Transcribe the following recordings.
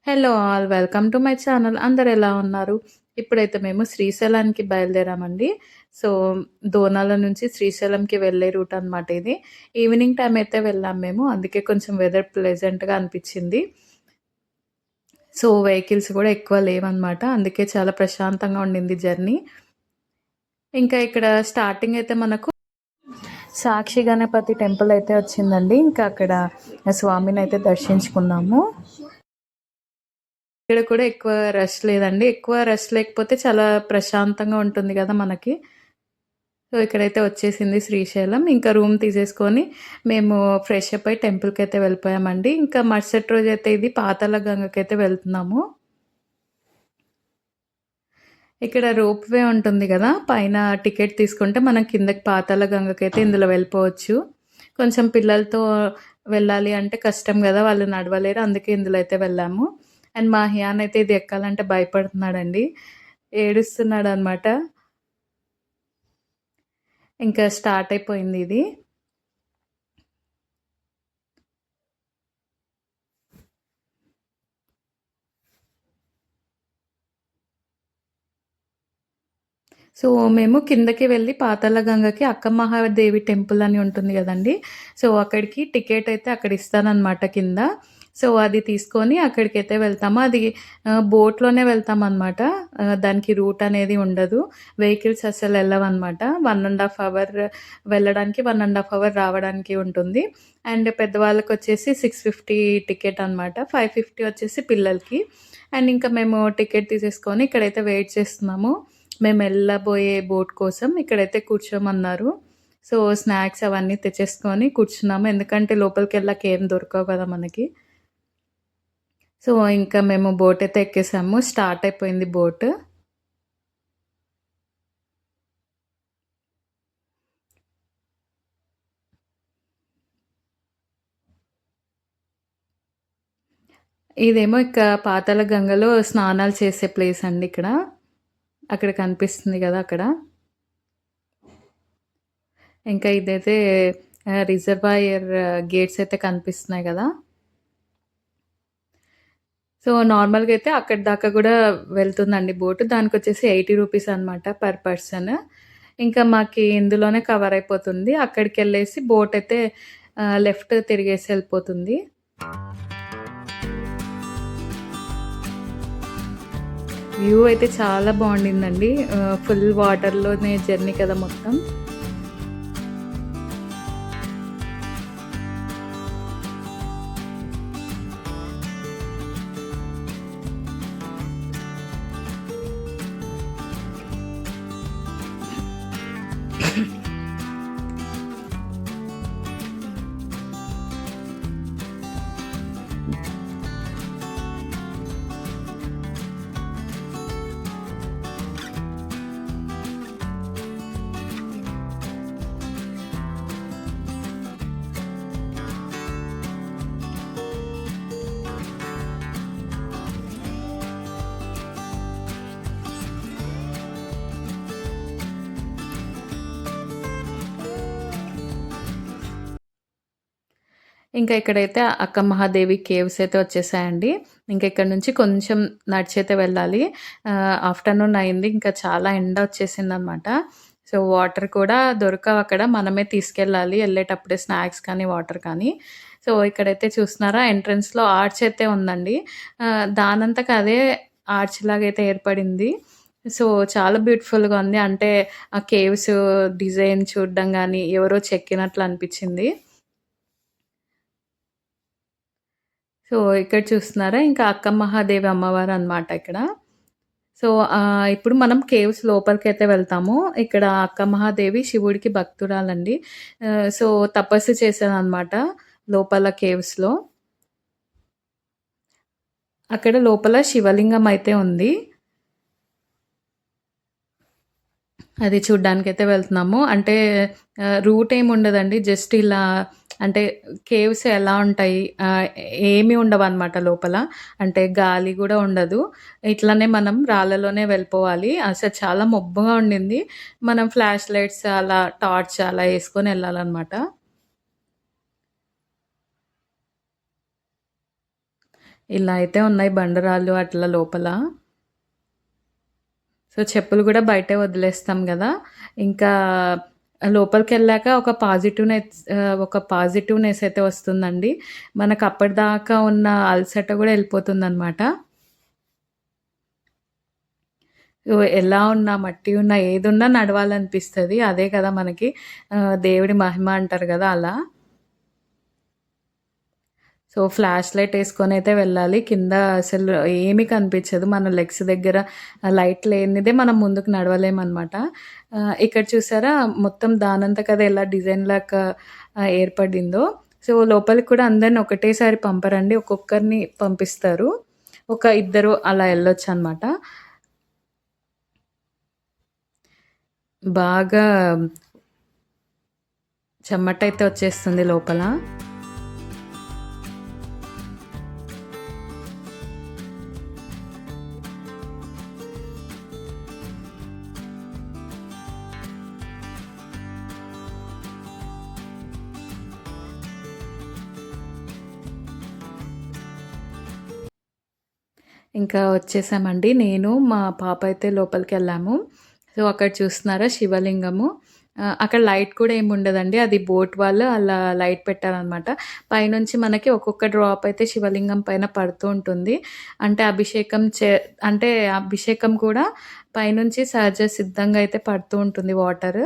Hello all welcome to my channel. అందరూ ఎలా ఉన్నారు? ఇప్పుడైతే మేము శ్రీశైలానికి బయలుదేరామండి. సో, దోనాల నుంచి శ్రీశైలంకి వెళ్ళే రూట్ అనమాట ఇది. ఈవినింగ్ టైమ్ అయితే వెళ్ళాం మేము. అందుకే కొంచెం వెదర్ ప్లెజెంట్‌గా అనిపిచ్చింది. సో, వెహికల్స్ కూడా ఎక్కువ లేవనమాట. అందుకే చాలా ప్రశాంతంగా ఉండింది జర్నీ. ఇంకా ఇక్కడ స్టార్టింగ్ అయితే మనకు సాక్షి గణపతి టెంపుల్ అయితే వచ్చిందండి. ఇంకా అక్కడ స్వామినైతే దర్శించుకున్నాము. ఇక్కడ కూడా ఎక్కువ రష్ లేదండి. ఎక్కువ రష్ లేకపోతే చాలా ప్రశాంతంగా ఉంటుంది గదా మనకి. సో, ఇక్కడైతే వచ్చేసింది శ్రీశైలం. ఇంకా రూమ్ తీసేసుకొని మేము ఫ్రెష్ అప్ అయ్యి టెంపుల్‌కైతే వెళ్ళిపోయామండి. ఇంకా మరుసటి రోజైతే ఇది పాతాళ గంగకైతే వెళ్తున్నాము. ఇక్కడ రోప్ వే ఉంటుంది గదా! పైన టికెట్ తీసుకుంటే మనం కిందకి పాతాళ గంగకైతే ఇందులో వెళ్ళిపోవచ్చు. కొంచెం పిల్లలతో వెళ్ళాలి అంటే కష్టం గదా! వాళ్ళు నడవలేరు. అందుకే ఇందులో అయితే వెళ్ళాము. అండ్ మా హియాన్ అయితే ఇది ఎక్కాలంటే భయపడుతున్నాడండి. ఏడుస్తున్నాడనమాట. ఇంకా స్టార్ట్ అయిపోయింది ఇది. సో, మేము కిందకి వెళ్ళి పాతాళ గంగకి అక్క మహాదేవి టెంపుల్ అని ఉంటుంది గదండీ! సో, అక్కడికి టికెట్ అయితే అక్కడ ఇస్తాననమాట కింద. సో, అది తీసుకొని అక్కడికైతే వెళ్తాము. అది బోట్‌లోనే వెళ్తామనమాట. దానికి రూట్ అనేది ఉండదు. వెహికల్స్ అస్సలెళ్ళవనమాట. 1 ½ అవర్ వెళ్ళడానికి, 1 ½ అవర్ రావడానికి ఉంటుంది. అండ్ పెద్దవాళ్ళకొచ్చేసి 650 టికెట్ అనమాట. 550 వచ్చేసి పిల్లలకి. అండ్ ఇంకా మేము టికెట్ తీసేసుకొని ఇక్కడైతే వెయిట్ చేస్తున్నాము. మేమెళ్ళబోయే బోట్ కోసం ఇక్కడైతే కూర్చోమన్నారు. సో, స్నాక్స్ అవన్నీ తెచ్చేసుకొని కూర్చున్నాము. ఎందుకంటే లోపలికెళ్ళాక ఏం దొరకవు కదా మనకి. సో, ఇంకా మేము బోటయితే ఎక్కేసాము. స్టార్ట్ అయిపోయింది బోట్. ఇదేమో ఇక పాతాళ గంగలో స్నానాలు చేసే ప్లేస్ అండి ఇక్కడ. అక్కడ కనిపిస్తుంది గదా! అక్కడ. ఇంకా ఇదైతే రిజర్వాయర్ గేట్స్ అయితే కనిపిస్తున్నాయి గదా! సో, నార్మల్‌గా అయితే అక్కడి దాకా గూడా వెళ్తుందండి బోట్. దానికొచ్చేసి 80 రూపీస్ అనమాట పర్ పర్సన్. ఇంకా మాకి ఇందులోనే కవర్ అయిపోతుంది. అక్కడికెళ్ళేసి బోట్ అయితే లెఫ్ట్ తిరిగేసి ఎళ్ళిపోతుంది. వ్యూ అయితే చాలా బావుండిందండి. ఫుల్ వాటర్‌లోనే జర్నీ కదా మొత్తం. ఇంకా ఇక్కడైతే అక్క మహాదేవి కేవ్స్ అయితే వచ్చేసాయండి. ఇంకా ఇక్కడ నుంచి కొంచెం నడిచైతే వెళ్ళాలి. ఆఫ్టర్‌నూన్ అయింది. ఇంకా చాలా ఎండ వచ్చేసిందనమాట. సో, వాటర్ కూడా దొరకవక్కడ. మనమే తీసుకెళ్ళాలి ఎళ్ళేటప్పుడే స్నాక్స్ కానీ, వాటర్ కానీ. సో, ఇక్కడైతే చూస్తున్నారా ఎంట్రన్స్‌లో ఆర్చ్ అయితే ఉందండి. దానంతట అదే ఆర్చ్ లాగైతే ఏర్పడింది. సో, చాలా బ్యూటిఫుల్‌గా ఉంది. అంటే ఆ కేవ్స్ డిజైన్ చూడడం గానీ, ఎవరో చెక్కినట్లు అనిపిచ్చింది. సో, ఇక్కడ చూస్తున్నారా ఇంకా అక్క మహాదేవి అమ్మవారనమాట ఇక్కడ. సో, ఇప్పుడు మనం కేవ్స్ లోపలికైతే వెళ్తాము. ఇక్కడ అక్క మహాదేవి శివుడికి భక్తురాలండి. సో, తపస్సు చేసేదనమాట లోపల కేవ్స్‌లో. అక్కడ లోపల శివలింగం అయితే ఉంది. అది చూడ్డానికైతే వెళ్తున్నాము. అంటే రూట్ ఏమి ఉండదండి. జస్ట్ ఇలా అంటే కేవ్స్ ఎలా ఉంటాయి? ఏమి ఉండవనమాట లోపల. అంటే గాలి గూడా ఉండదు. ఇట్లనే మనం రాళ్ళలోనే వెళ్ళిపోవాలి. అసలు చాలా మబ్బుగా ఉండింది. మనం ఫ్లాష్ లైట్స్ అలా టార్చ్ అలా యేసుకొని ఎళ్ళాలనమాట. ఇలా అయితే ఉన్నాయి బండరాళ్ళు అట్లా లోపల. సో, చెప్పులు గూడా బయటే వదిలేస్తాం గదా! ఇంకా లోపలికెళ్ళాక ఒక పాజిటివ్‌నెస్ అయితే వస్తుందండి. మనకప్పటిదాకా ఉన్న అలసట గూడా ఎళ్ళిపోతుందనమాట. ఎలా ఉన్నా, మట్టి ఉన్నా, ఏదున్నా నడవాలనిపిస్తది. అదే కదా మనకి దేవుడి మహిమ అంటారు గదా! అలా. సో, ఫ్లాష్ లైట్ ఏసుకొనైతే వెళ్ళాలి. కింద అసలు ఏమి కనిపించదు. మన లెగ్స్ దగ్గర లైట్ లేనిదే మనం ముందుకు నడవలేమనమాట. ఇక్కడ చూసారా మొత్తం దానంతకదే ఎలా డిజైన్ లాగా ఏర్పడిందో. సో, లోపలికి కూడా అందరిని ఒకటేసారి పంపరండి. ఒక్కొక్కరిని పంపిస్తారు. ఒక ఇద్దరు అలా ఎళ్ళొచ్చనమాట. బాగా చెమటైతే వచ్చేస్తుంది లోపల. ఇంకా వచ్చేసామండి. నేను, మా పాప అయితే లోపలికెళ్ళాము. సో, అక్కడ చూస్తున్నారా శివలింగము. అక్కడ లైట్ కూడా ఏముండదండి. అది బోట్ వాళ్ళు అలా లైట్ పెట్టారనమాట. పైనుంచి మనకి ఒక్కొక్క డ్రాప్ అయితే శివలింగం పైన పడుతూ ఉంటుంది. అంటే అంటే అభిషేకం కూడా పైనుంచి సహజ సిద్ధంగా అయితే పడుతూ ఉంటుంది వాటర్.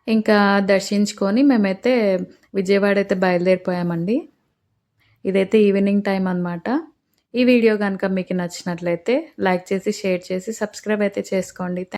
ఇంకా దర్శించుకొని మేమైతే విజయవాడ అయితే బయలుదేరిపోయామండి. ఇదైతే ఈవినింగ్ టైమ్ అనమాట. ఈ వీడియో గనుక మీకు నచ్చినట్లయితే లైక్ చేసి, షేర్ చేసి, సబ్స్క్రైబ్ అయితే చేసుకోండి.